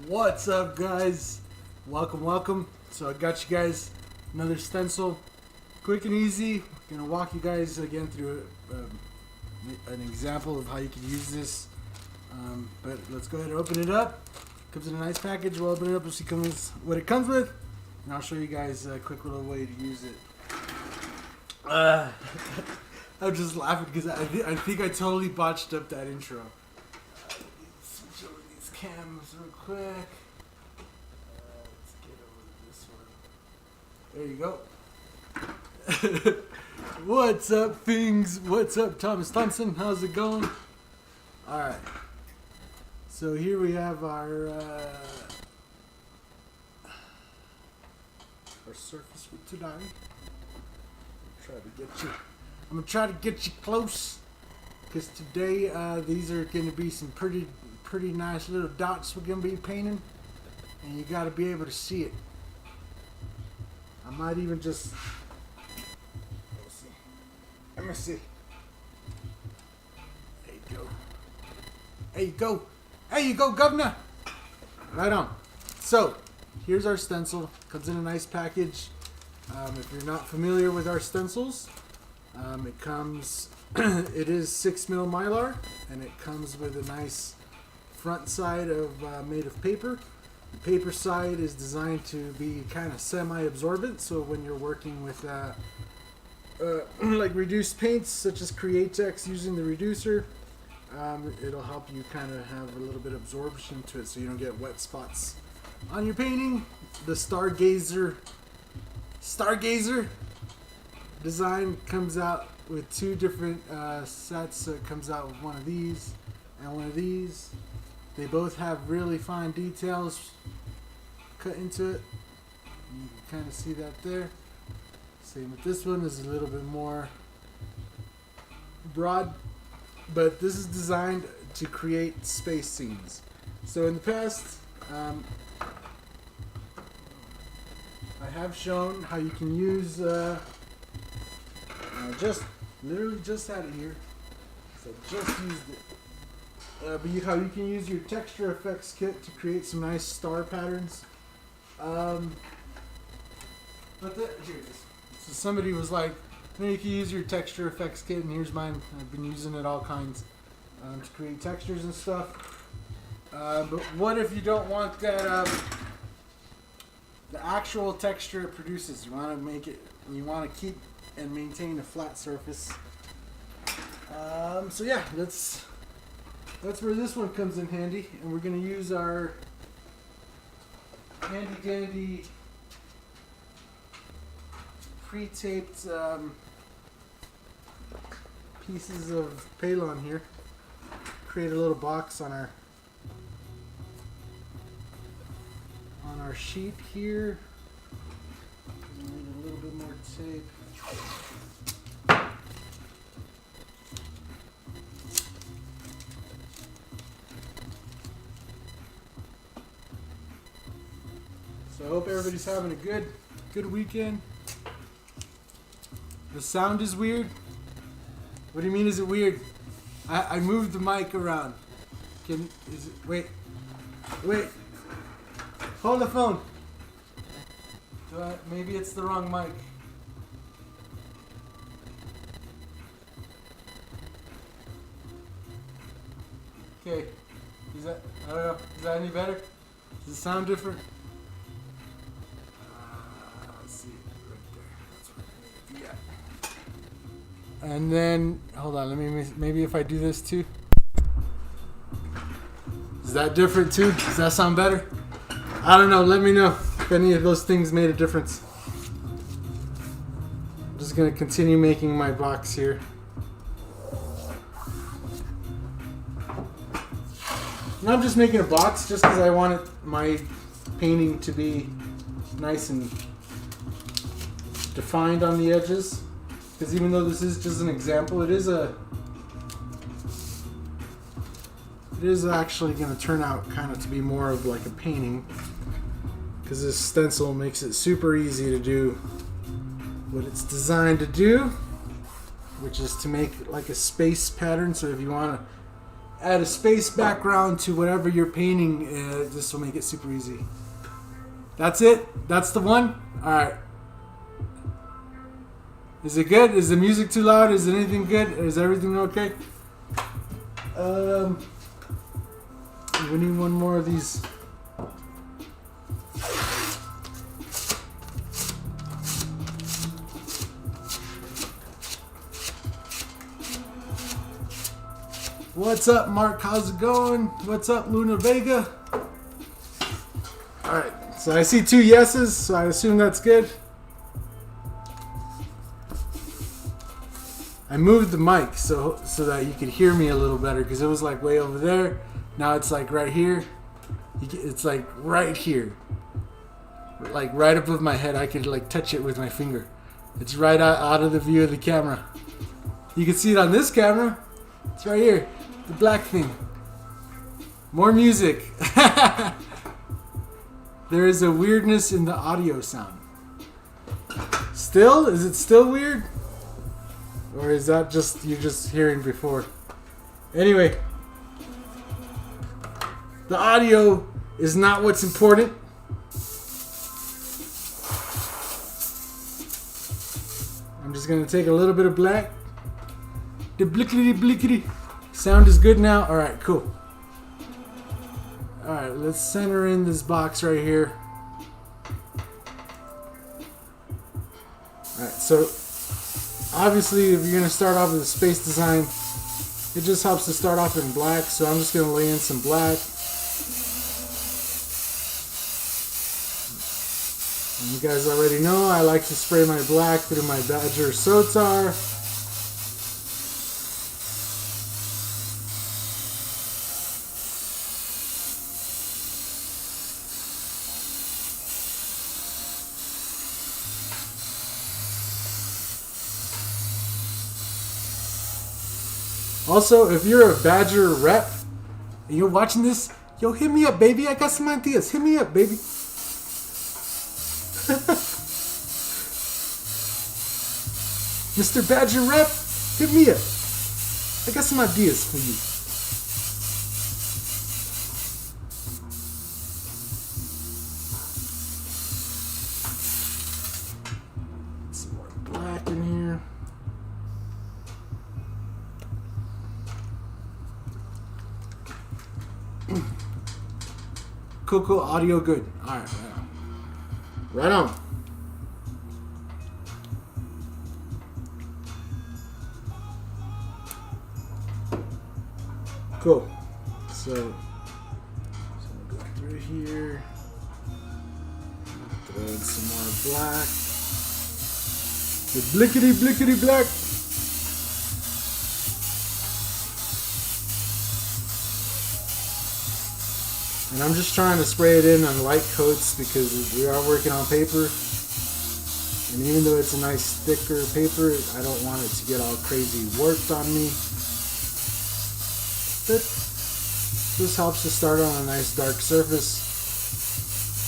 What's up, guys? Welcome. So I got you guys another stencil, quick and easy. I'm gonna walk you guys again through an example of how you can use this. But let's go ahead and open it up. Comes in a nice package. We'll open it up and see what it comes with, and I'll show you guys a quick little way to use it. I'm just laughing because I think I totally botched up that intro. Switch over these cams real quick. Let's get over this one. There you go. What's up, things? What's up, Thomas Thompson? How's it going? Alright. So here we have our surface for today. I'm gonna try to get you close, because today these are gonna be some pretty nice little dots we're gonna be painting, and you gotta be able to see it. I might even just let me see. There you go, governor. Right on. So here's our stencil. Comes in a nice package. If you're not familiar with our stencils, it comes, it is 6mm Mylar, and it comes with a nice front side made of paper. The paper side is designed to be kind of semi-absorbent, so when you're working with like reduced paints such as Createx using the reducer, it'll help you kind of have a little bit of absorption to it so you don't get wet spots on your painting. The StarGazer design comes out with two different sets. So it comes out with one of these and one of these. They both have really fine details cut into it. You can kind of see that there. Same with this one, is a little bit more broad, but this is designed to create space scenes. So in the past, I have shown how you can use, literally just had it here, so just used it. But how you can use your texture effects kit to create some nice star patterns. Here it is. So somebody was like, you can use your texture effects kit, and here's mine. I've been using it all kinds to create textures and stuff. But what if you don't want that? The actual texture it produces, you want to make it, you want to keep and maintain a flat surface. So yeah, that's where this one comes in handy, and we're going to use our handy dandy pre-taped pieces of Palon here. Create a little box on our sheet here. Need a little bit more tape. So I hope everybody's having a good weekend. The sound is weird. What do you mean is it weird? I moved the mic around. Wait. Hold the phone. Maybe it's the wrong mic. Okay. I don't know. Is that any better? Does it sound different? Let's see. Right there. That's what I need. Yeah. And then, hold on. Maybe if I do this too. Is that different too? Does that sound better? I don't know. Let me know if any of those things made a difference. I'm just going to continue making my box here. And I'm just making a box just because I wanted my painting to be nice and defined on the edges. Because even though this is just an example, it is actually going to turn out kind of to be more of like a painting, because this stencil makes it super easy to do what it's designed to do, which is to make like a space pattern. So if you want to add a space background to whatever you're painting. This will make it super easy. That's it? That's the one? Alright. Is it good? Is the music too loud? Is anything good? Is everything okay? We need one more of these. What's up, Mark? How's it going? What's up, Luna Vega? Alright, so I see 2 yeses, so I assume that's good. I moved the mic so that you could hear me a little better, because it was like way over there. Now it's like right here. It's like right here. Like right above my head. I could like touch it with my finger. It's right out of the view of the camera. You can see it on this camera. It's right here. The black thing. More music. There is a weirdness in the audio sound. Still? Is it still weird? Or is that just you're just hearing before? Anyway, the audio is not what's important. I'm just gonna take a little bit of black. The blickety blickety. Sound is good now. All right, cool. All right, let's center in this box right here. All right, so. Obviously, if you're going to start off with a space design, it just helps to start off in black. So I'm just going to lay in some black. And you guys already know I like to spray my black through my Badger Sotar. Also, if you're a Badger rep and you're watching this, yo, hit me up, baby. I got some ideas. Hit me up, baby. Mr. Badger rep, hit me up. I got some ideas for you. Some more black in here. Cool, audio good. Alright, right on. Right on. Cool. So we'll go through here. Throw in some more black. The blickety blickety black. And I'm just trying to spray it in on light coats because we are working on paper. And even though it's a nice thicker paper, I don't want it to get all crazy warped on me. But this helps to start on a nice dark surface.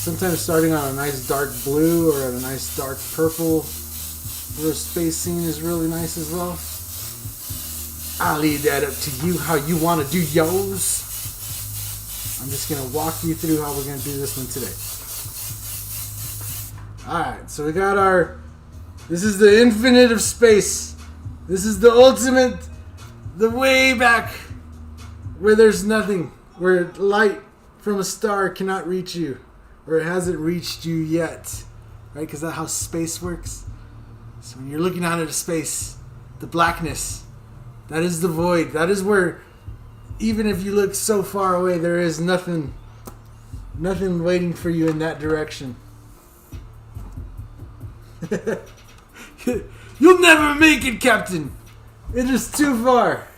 Sometimes starting on a nice dark blue or a nice dark purple for a space scene is really nice as well. I'll leave that up to you how you want to do yours. I'm just going to walk you through how we're going to do this one today. Alright, so we got our... This is the infinite of space. This is the ultimate, the way back where there's nothing. Where light from a star cannot reach you. Or it hasn't reached you yet. Right? Because that's how space works. So when you're looking out into space, the blackness, that is the void. That is where... Even if you look so far away, there is nothing waiting for you in that direction. You'll never make it, Captain. It is too far.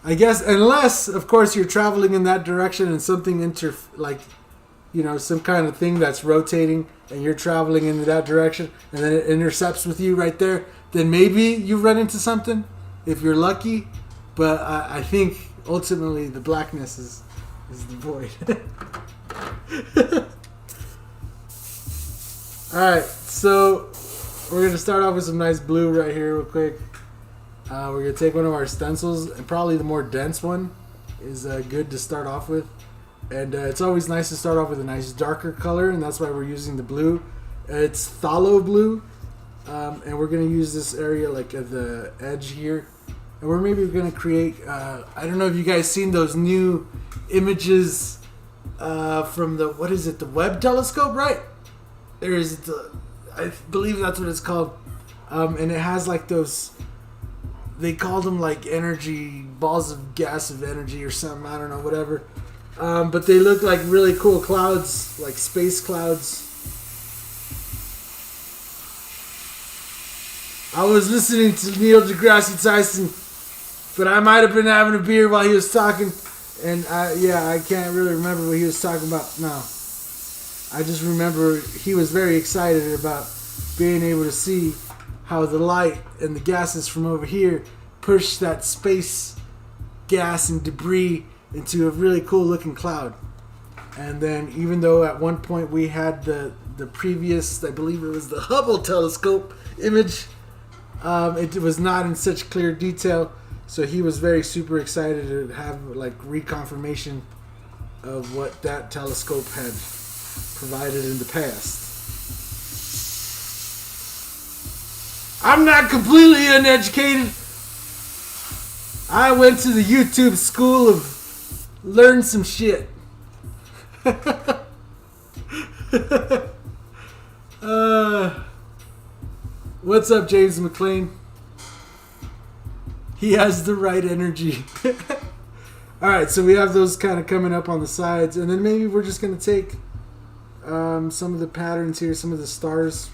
I guess, unless, of course, you're traveling in that direction and something some kind of thing that's rotating and you're traveling in that direction and then it intercepts with you right there. Then maybe you run into something, if you're lucky. But I think ultimately the blackness is the void. Alright, so we're going to start off with some nice blue right here real quick. We're going to take one of our stencils, and probably the more dense one is good to start off with. And it's always nice to start off with a nice darker color, and that's why we're using the blue. It's phthalo blue, and we're going to use this area like at the edge here. And we're maybe going to create, I don't know if you guys seen those new images from the, what is it, the Webb telescope, right? There's the, I believe that's what it's called. And it has like those, they called them like energy, balls of gas of energy or something, I don't know, whatever. But they look like really cool clouds, like space clouds. I was listening to Neil deGrasse Tyson, but I might have been having a beer while he was talking. And I can't really remember what he was talking about now. I just remember he was very excited about being able to see how the light and the gases from over here push that space gas and debris into a really cool looking cloud. And then even though at one point we had the previous, I believe it was the Hubble telescope image, it was not in such clear detail. So he was very super excited to have like reconfirmation of what that telescope had provided in the past. I'm not completely uneducated. I went to the YouTube school of learn some shit. What's up, James McLean? He has the right energy. Alright, so we have those kind of coming up on the sides. And then maybe we're just going to take some of the patterns here, some of the stars.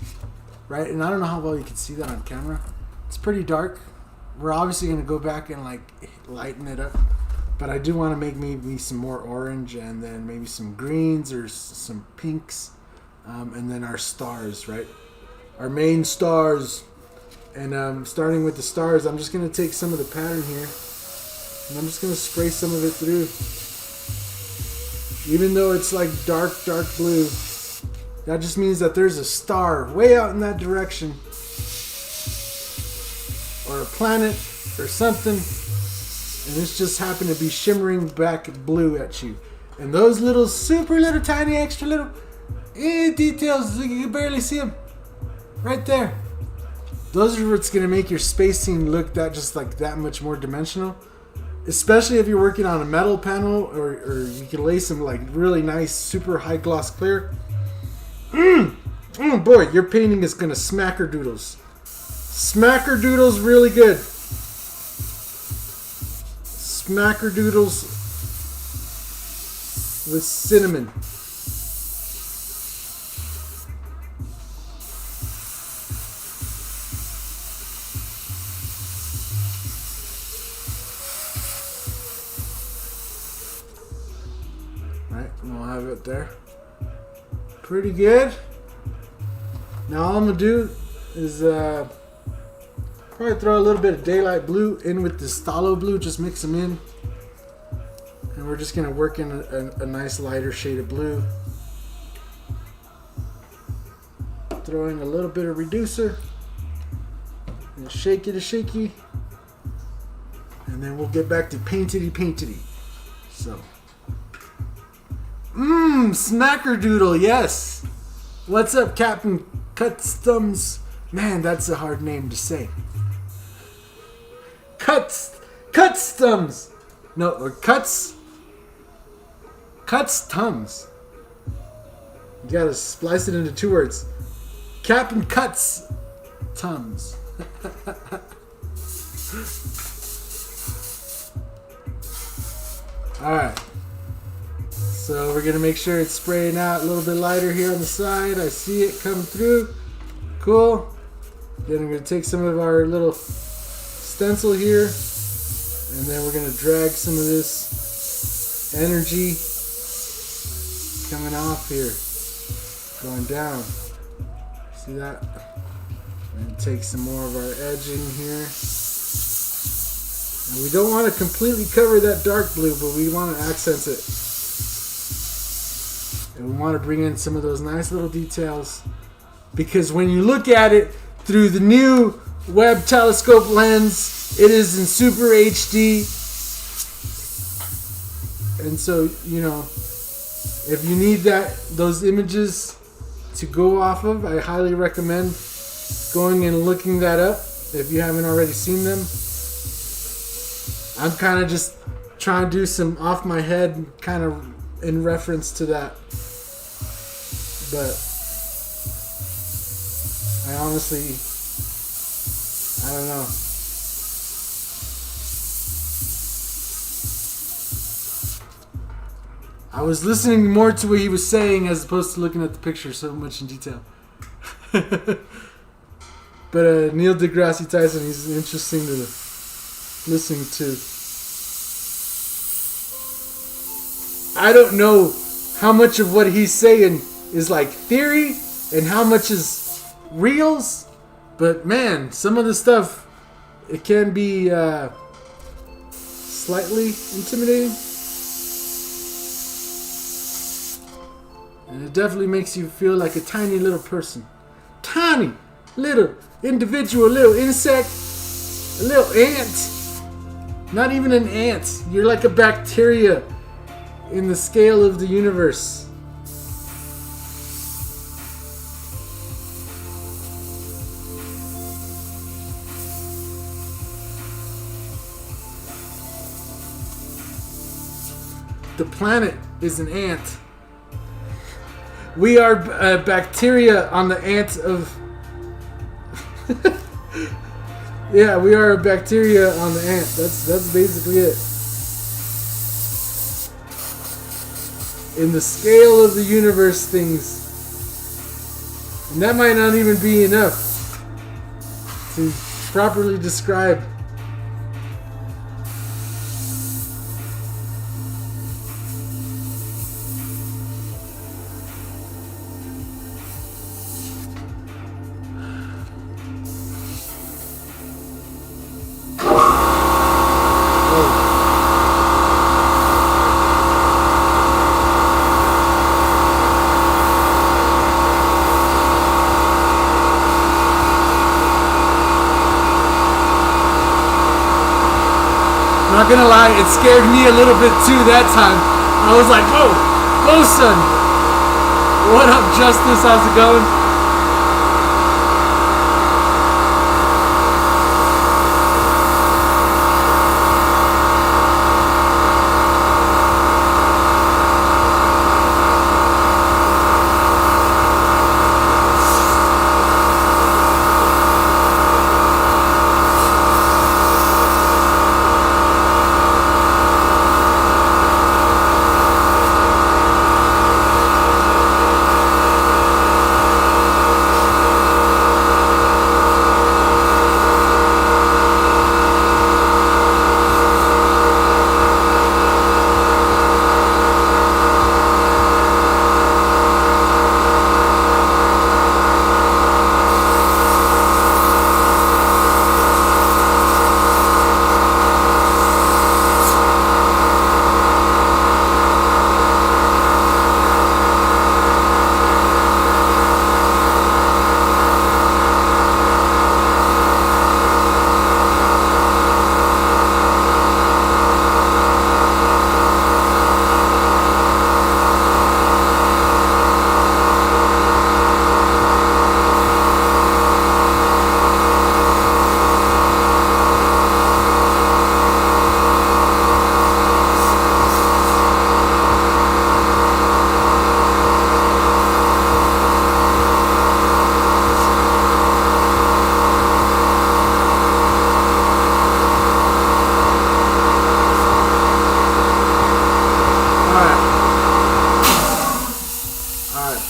Right? And I don't know how well you can see that on camera. It's pretty dark. We're obviously going to go back and like lighten it up. But I do want to make maybe some more orange and then maybe some greens or some pinks. And then our stars, right? Our main stars. And starting with the stars, I'm just going to take some of the pattern here. And I'm just going to spray some of it through. Even though it's like dark blue, that just means that there's a star way out in that direction. Or a planet or something. And it's just happened to be shimmering back blue at you. And those little super little tiny extra little details, you can barely see them. Right there. Those are what's going to make your spacing look that much more dimensional. Especially if you're working on a metal panel or you can lay some like really nice super high gloss clear. Boy, your painting is going to smackerdoodles. Smackerdoodles really good. Smackerdoodles with cinnamon. Right, and we'll have it there. Pretty good. Now all I'm going to do is probably throw a little bit of daylight blue in with this phthalo blue. Just mix them in. And we're just going to work in a nice lighter shade of blue. Throw in a little bit of reducer. And shaky. And then we'll get back to paintity. So. Smackerdoodle, yes. What's up, Captain Customs? Man, that's a hard name to say. Customs. No, or Cuts Tums. You gotta splice it into two words. Captain Cuts Tums. Alright. So we're going to make sure it's spraying out a little bit lighter here on the side. I see it come through. Cool. Then I'm going to take some of our little stencil here. And then we're going to drag some of this energy coming off here. Going down. See that? And take some more of our edge in here. And we don't want to completely cover that dark blue, but we want to accent it. And we want to bring in some of those nice little details. Because when you look at it through the new Webb telescope lens. It is in Super HD. And so, you know, if you need those images to go off of, I highly recommend going and looking that up if you haven't already seen them. I'm kind of just trying to do some off my head kind of in reference to that. But I honestly, I don't know. I was listening more to what he was saying as opposed to looking at the picture so much in detail. But Neil deGrasse Tyson, he's interesting to listen to. I don't know how much of what he's saying is like theory and how much is reals, but man, some of the stuff, it can be slightly intimidating. And it definitely makes you feel like a tiny little person. Tiny little individual, little insect, a little ant. Not even an ant. You're like a bacteria in the scale of the universe. The planet is an ant. We are bacteria on the ant of... Yeah, we are a bacteria on the ant. That's basically it. In the scale of the universe things. And that might not even be enough to properly describe. Not gonna lie, it scared me a little bit too that time. I was like, whoa, whoa son. What up, Justice? How's it going?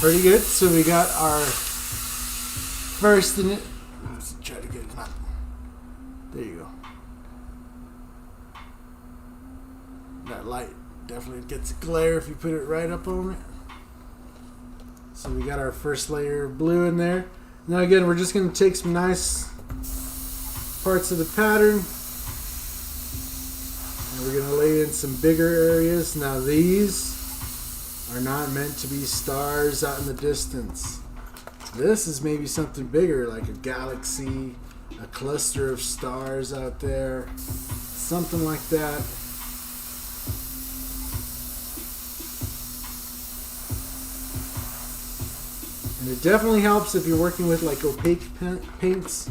Pretty good. So we got our first in it. Let's try to get it up. There you go. That light definitely gets a glare if you put it right up on it. So we got our first layer of blue in there. Now again, we're just going to take some nice parts of the pattern. And we're going to lay in some bigger areas. Now these are not meant to be stars out in the distance. This is maybe something bigger, like a galaxy a cluster of stars out there, something like that. And it definitely helps if you're working with like opaque paints.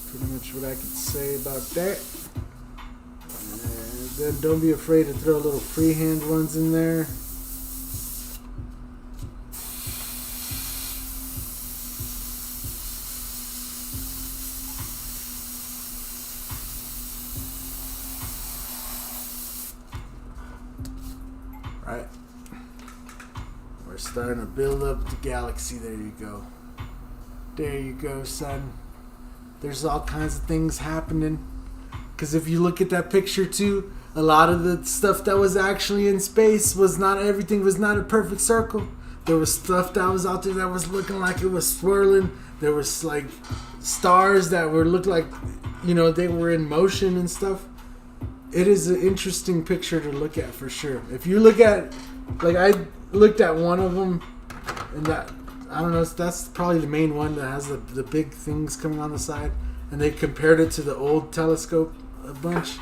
Pretty much what I could say about that. And then don't be afraid to throw little freehand ones in there. Right. We're starting to build up the galaxy. There you go. There you go, son. There's all kinds of things happening. Because if you look at that picture too, a lot of the stuff that was actually in space was not, everything was not a perfect circle. There was stuff that was out there that was looking like it was swirling. There was like stars that were looked like, you know, they were in motion and stuff. It is an interesting picture to look at for sure. If you look at, like I looked at one of them, and that, I don't know, that's probably the main one that has the big things coming on the side, and they compared it to the old telescope a bunch.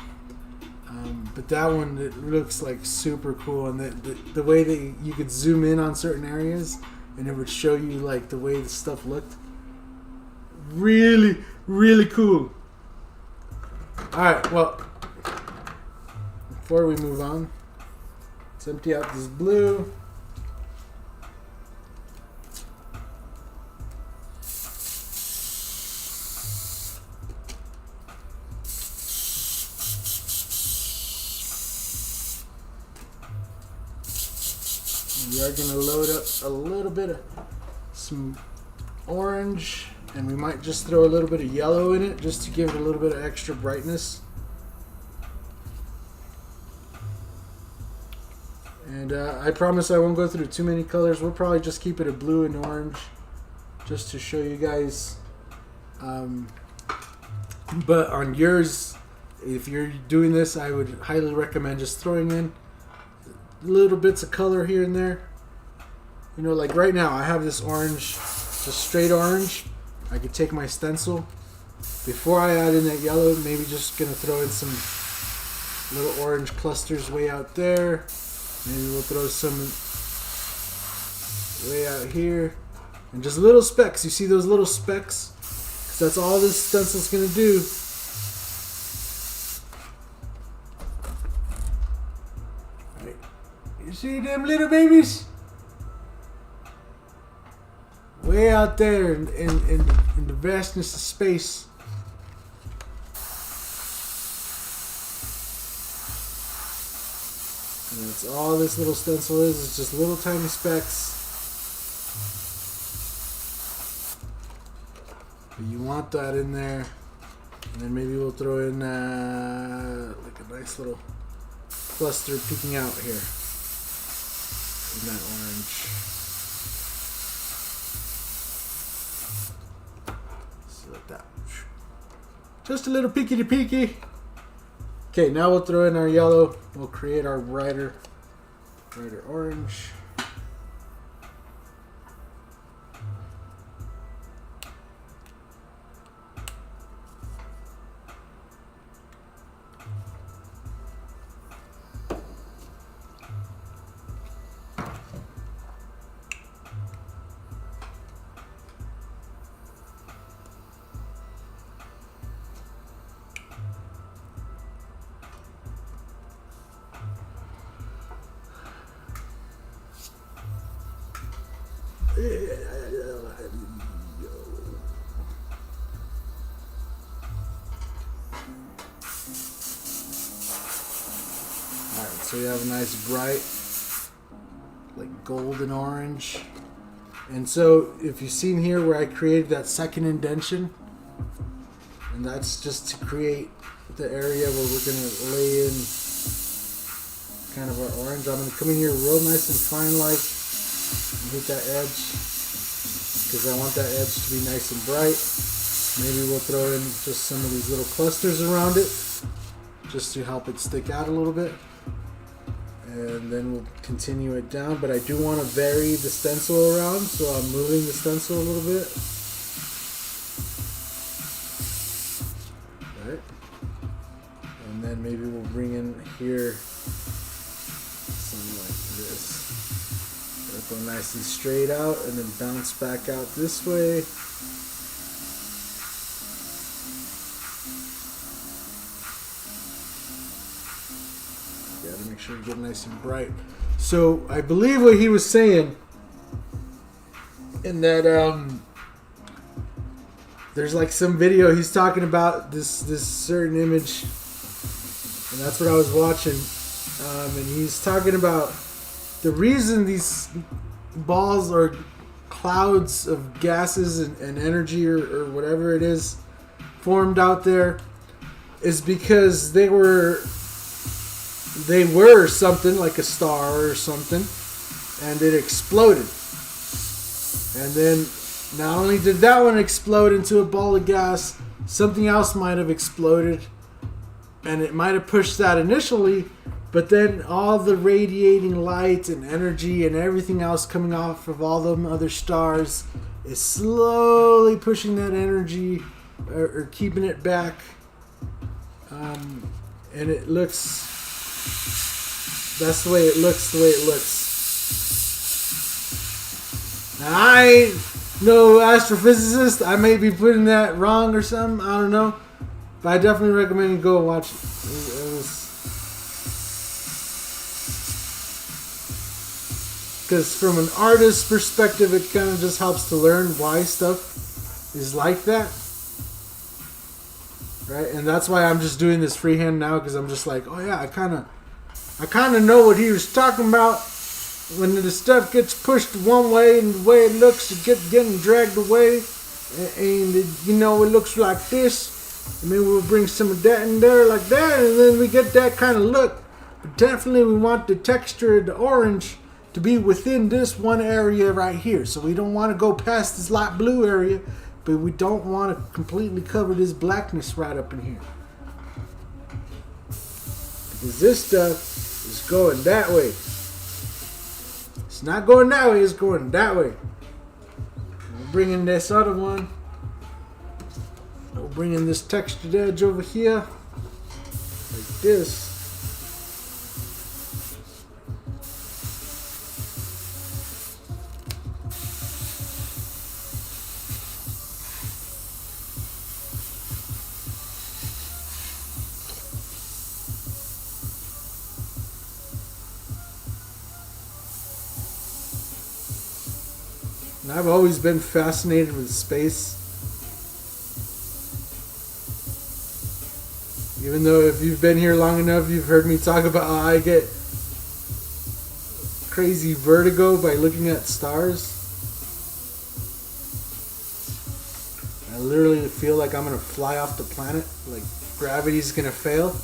But that one, it looks like super cool, and the way that you could zoom in on certain areas, and it would show you like the way the stuff looked. Really, really cool. All right, well. Before we move on, let's empty out this blue. We are going to load up a little bit of some orange, and we might just throw a little bit of yellow in it just to give it a little bit of extra brightness. And I promise I won't go through too many colors. We'll probably just keep it a blue and orange just to show you guys. But on yours, if you're doing this, I would highly recommend just throwing in little bits of color here and there. You know, like right now I have this orange, just straight orange. I could take my stencil. Before I add in that yellow, maybe just going to throw in some little orange clusters way out there. Maybe we'll throw some way out here. And just little specks. You see those little specks? Because that's all this stencil's going to do. Right. You see them little babies? Way out there in the vastness of space. And that's all this little stencil is. It's just little tiny specks. But you want that in there. And then maybe we'll throw in like a nice little cluster peeking out here in that orange. So like that. Just a little peeky. Okay, now we'll throw in our yellow. We'll create our brighter orange. Alright, so you have a nice bright, like golden orange. And so if you've seen here where I created that second indentation, and that's just to create the area where we're going to lay in kind of our orange. I'm going to come in here real nice and fine like, and hit that edge, because I want that edge to be nice and bright. Maybe we'll throw in just some of these little clusters around it, just to help it stick out a little bit. and then we'll continue it down. But I do want to vary the stencil around, so I'm moving the stencil a little bit. Right. And then maybe we'll bring in here something like this. It'll go nice and straight out and then bounce back out this way. Gotta make sure you get nice and bright. So I believe what he was saying in that there's like some video he's talking about this certain image, and that's what I was watching, and he's talking about the reason these balls or clouds of gases and energy or whatever it is formed out there is because they were something like a star or something, and it exploded. And then not only did that one explode into a ball of gas, something else might have exploded, and it might have pushed that initially, but then all the radiating light and energy and everything else coming off of all them other stars is slowly pushing that energy or keeping it back, and it looks, that's the way it looks, Now, I ain't no astrophysicist. I may be putting that wrong or something. I don't know. But I definitely recommend you go and watch it. Because from an artist's perspective, it kind of just helps to learn why stuff is like that. Right? And that's why I'm just doing this freehand now, because I'm just like, oh yeah, I kind of know what he was talking about. When the stuff gets pushed one way and the way it looks, it getting dragged away, and it, you know, it looks like this, and maybe we'll bring some of that in there like that, and then we get that kind of look. But definitely we want the texture of the orange to be within this one area right here. So we don't want to go past this light blue area, but we don't want to completely cover this blackness right up in here, because this stuff is going that way. It's not going that way, it's going that way. We'll bring in this other one. We'll bring in this textured edge over here, like this. And I've always been fascinated with space. Even though if you've been here long enough, you've heard me talk about how I get crazy vertigo by looking at stars. I literally feel like I'm going to fly off the planet. Like gravity's going to fail.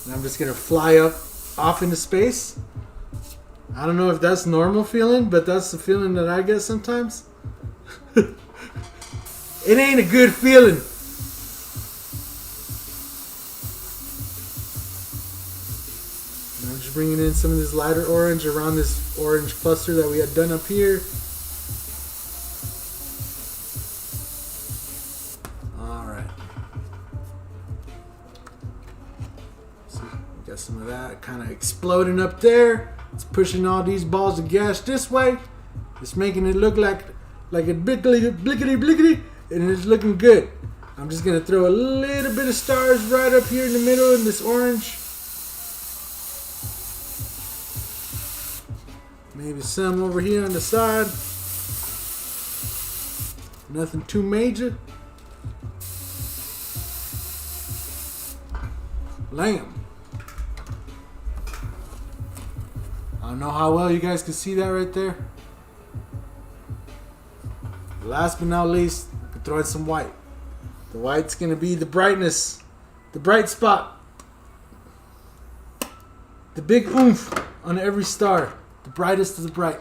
And I'm just going to fly up off into space. I don't know if that's normal feeling, but that's the feeling that I get sometimes. It ain't a good feeling. And I'm just bringing in some of this lighter orange around this orange cluster that we had done up here. Alright. So we got some of that kind of exploding up there. It's pushing all these balls of gas this way. It's making it look like a blickety, and it's looking good. I'm just gonna throw a little bit of stars right up here in the middle in this orange. Maybe some over here on the side. Nothing too major. Lamb. I don't know how well you guys can see that right there. Last but not least, we throw in some white. The white's going to be the brightness, the bright spot, the big oomph on every star, the brightest of the bright.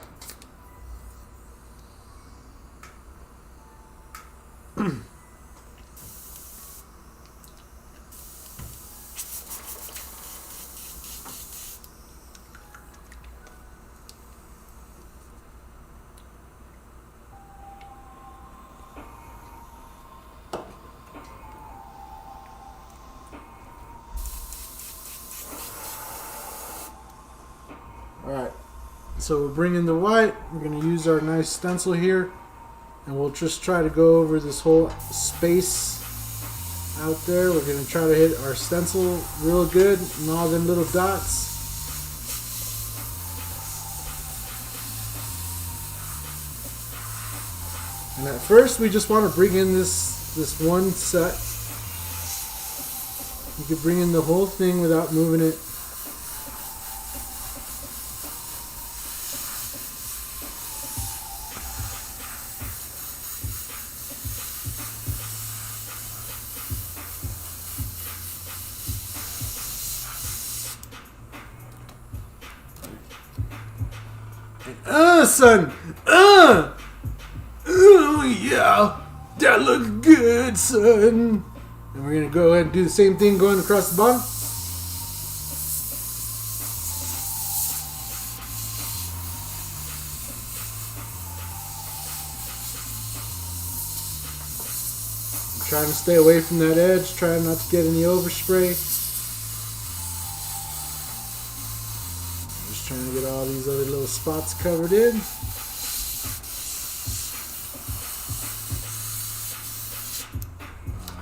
Alright, so we'll bring in the white. We're going to use our nice stencil here, and we'll just try to go over this whole space out there. We're going to try to hit our stencil real good and all them little dots. And at first we just want to bring in this one set. You could bring in the whole thing without moving it. Son! Oh, yeah! That looks good, son! And we're gonna go ahead and do the same thing going across the bottom. I'm trying to stay away from that edge, trying not to get any overspray. Trying to get all these other little spots covered in.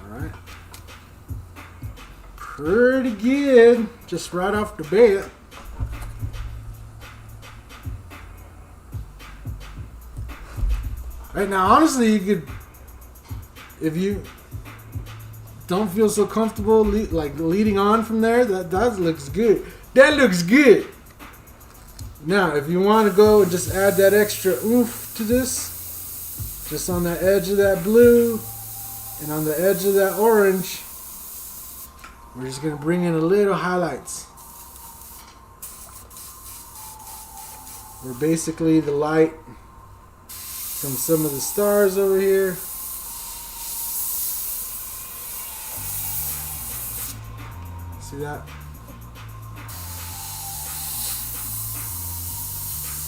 Alright. Pretty good. Just right off the bat. Right now, honestly, you could, if you don't feel so comfortable like leading on from there, that looks good. That looks good. Now, if you want to go and just add that extra oomph to this, just on the edge of that blue and on the edge of that orange, we're just going to bring in a little highlights. Where basically the light from some of the stars over here. See that?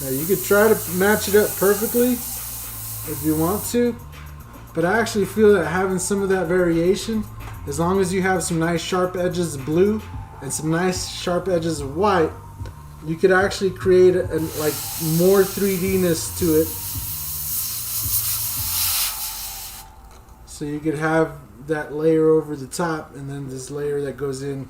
Now you could try to match it up perfectly if you want to, but I actually feel that having some of that variation, as long as you have some nice sharp edges of blue and some nice sharp edges of white, you could actually create like more 3D-ness to it. So you could have that layer over the top and then this layer that goes in.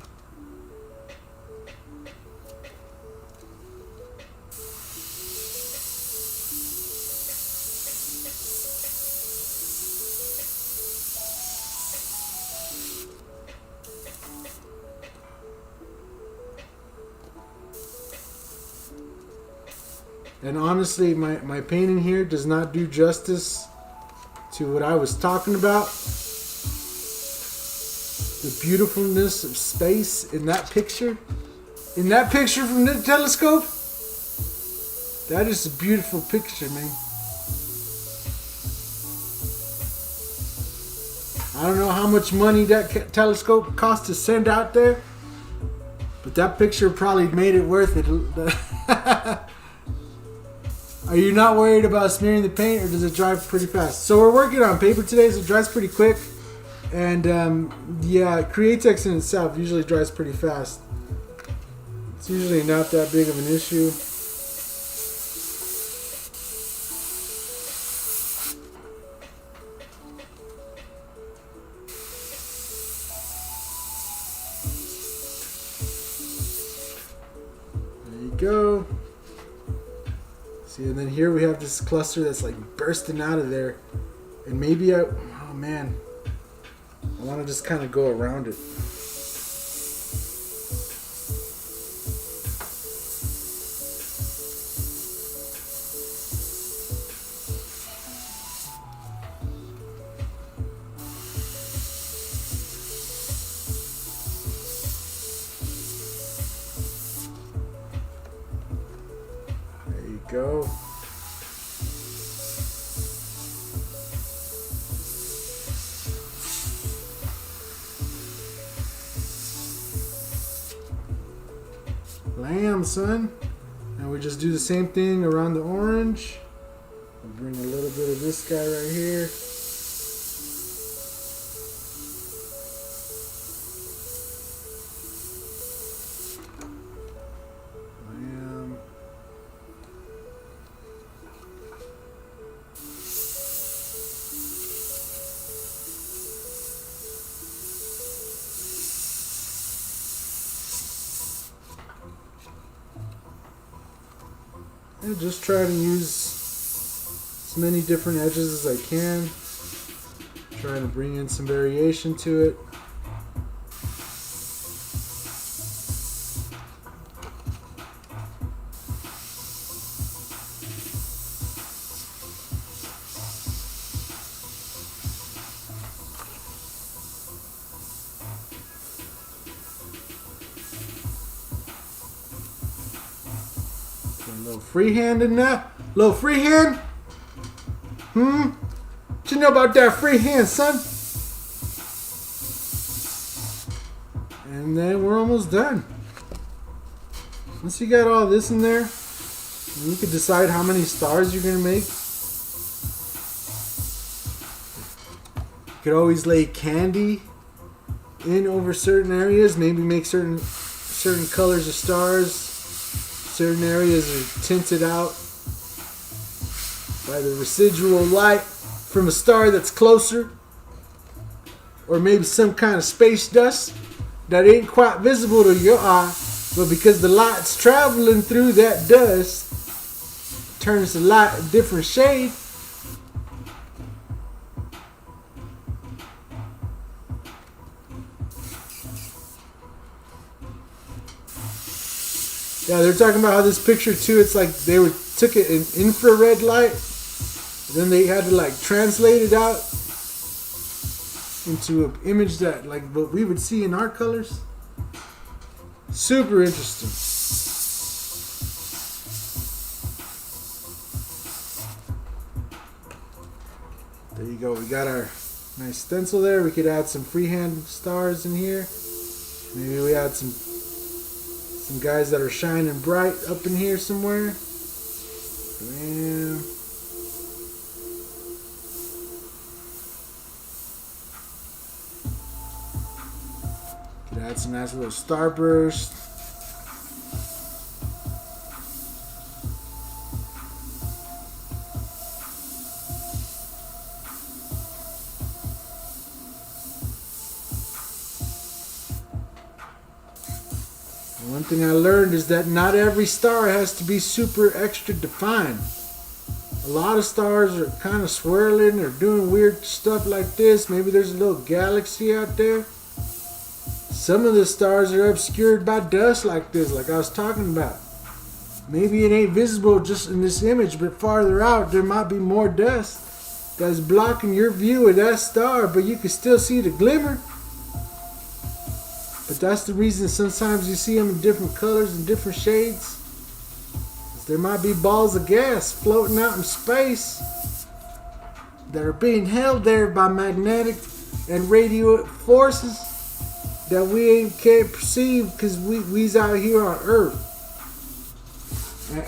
And honestly, my painting here does not do justice to what I was talking about. The beautifulness of space in that picture. In that picture from the telescope. That is a beautiful picture, man. I don't know how much money that telescope cost to send out there, but that picture probably made it worth it. Are you not worried about smearing the paint, or does it dry pretty fast? So we're working on paper today, so it dries pretty quick. And yeah, Createx in itself usually dries pretty fast. It's usually not that big of an issue. There you go. See, and then here we have this cluster that's like bursting out of there. And maybe oh man, I want to just kind of go around it. There you go. Lamb, son. And we just do the same thing around the orange. We'll bring a little bit of this guy right here. Lamb. And just try to use as many different edges as I can. Trying to bring in some variation to it. A little freehand in there. Little freehand? What you know about that freehand, son? And then we're almost done. Once you got all this in there, you can decide how many stars you're going to make. You could always lay candy in over certain areas. Maybe make certain colors of stars. Certain areas are tinted out by the residual light from a star that's closer, or maybe some kind of space dust that ain't quite visible to your eye, but because the light's traveling through that dust, turns the light a different shade. Yeah, they're talking about how this picture too, it's like they took it in infrared light, then they had to like translate it out into an image that like what we would see in our colors. Super interesting. There you go. We got our nice stencil there. We could add some freehand stars in here. Maybe we add some guys that are shining bright up in here somewhere. Bam. Could add some nice little starburst. One thing I learned is that not every star has to be super extra defined. A lot of stars are kind of swirling or doing weird stuff like this. Maybe there's a little galaxy out there. Some of the stars are obscured by dust like this, like I was talking about. Maybe it ain't visible just in this image, but farther out there might be more dust that's blocking your view of that star, but you can still see the glimmer. But that's the reason sometimes you see them in different colors and different shades. There might be balls of gas floating out in space that are being held there by magnetic and radio forces that we can't perceive because we's out here on Earth.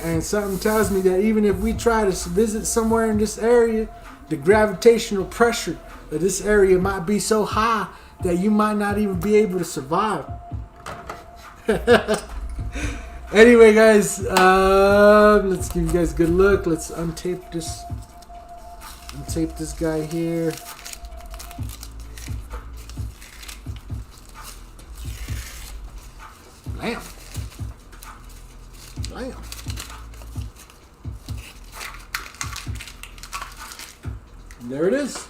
And something tells me that even if we try to visit somewhere in this area, the gravitational pressure of this area might be so high that you might not even be able to survive. Anyway, guys, let's give you guys a good look. Let's untape this guy here. Bam. Bam. And there it is.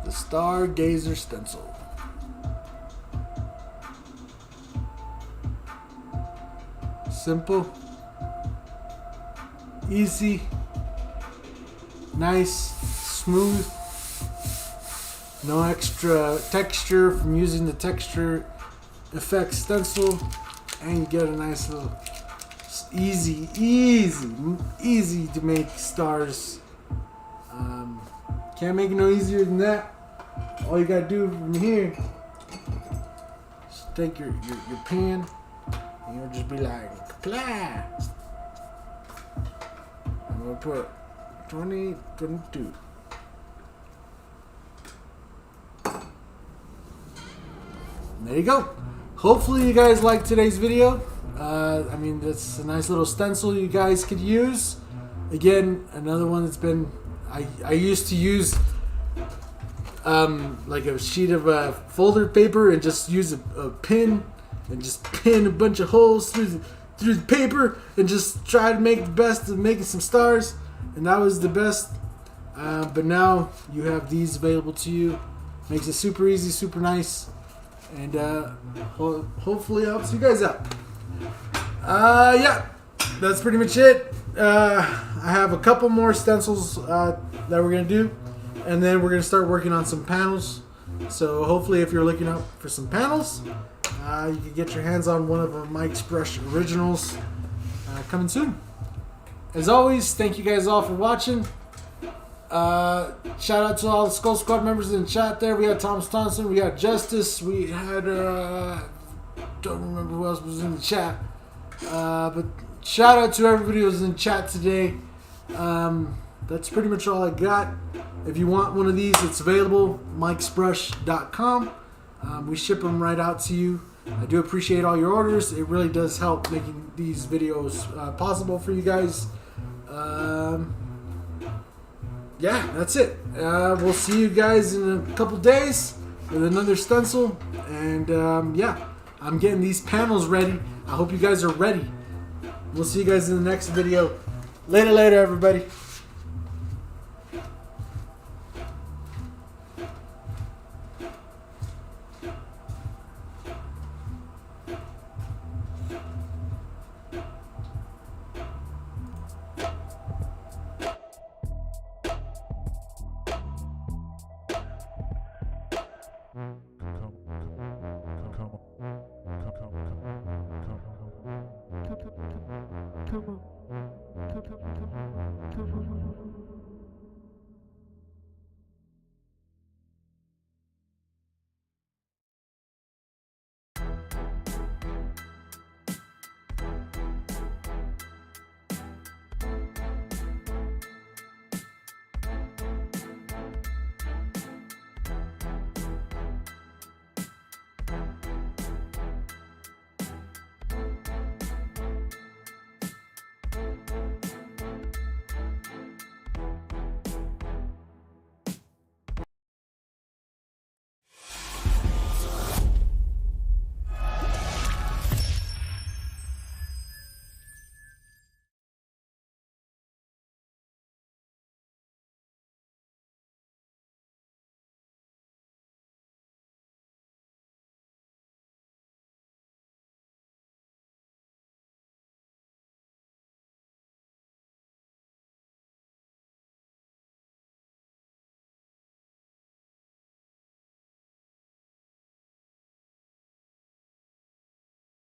The StarGazer Stencil. Simple, easy, nice, smooth, no extra texture from using the texture effects stencil, and you get a nice little easy to make stars. Can't make it no easier than that. All you gotta do from here is take your pen and you'll just be like, apply. I'm gonna put 2022. There you go. Hopefully you guys liked today's video. I mean, that's a nice little stencil you guys could use. Again, another one that's been, I used to use like a sheet of folder paper and just use a pin and just pin a bunch of holes through through the paper and just try to make the best of making some stars, and that was the best. But now you have these available to you. Makes it super easy, super nice, and hopefully helps you guys out. Yeah, that's pretty much it. I have a couple more stencils that we're gonna do, and then we're gonna start working on some panels. So hopefully, if you're looking out for some panels, you can get your hands on one of Mike's Brush originals coming soon. As always, thank you guys all for watching. Shout out to all the Skull Squad members in the chat there. We had Thomas Thompson, we had Justice, we had don't remember who else was in the chat, but shout out to everybody who was in chat today. That's pretty much all I got. If you want one of these, it's available, mikesbrush.com. We ship them right out to you. I do appreciate all your orders. It really does help making these videos possible for you guys. Yeah, that's it. We'll see you guys in a couple days with another stencil. And yeah, I'm getting these panels ready. I hope you guys are ready. We'll see you guys in the next video. Later, everybody. Come on.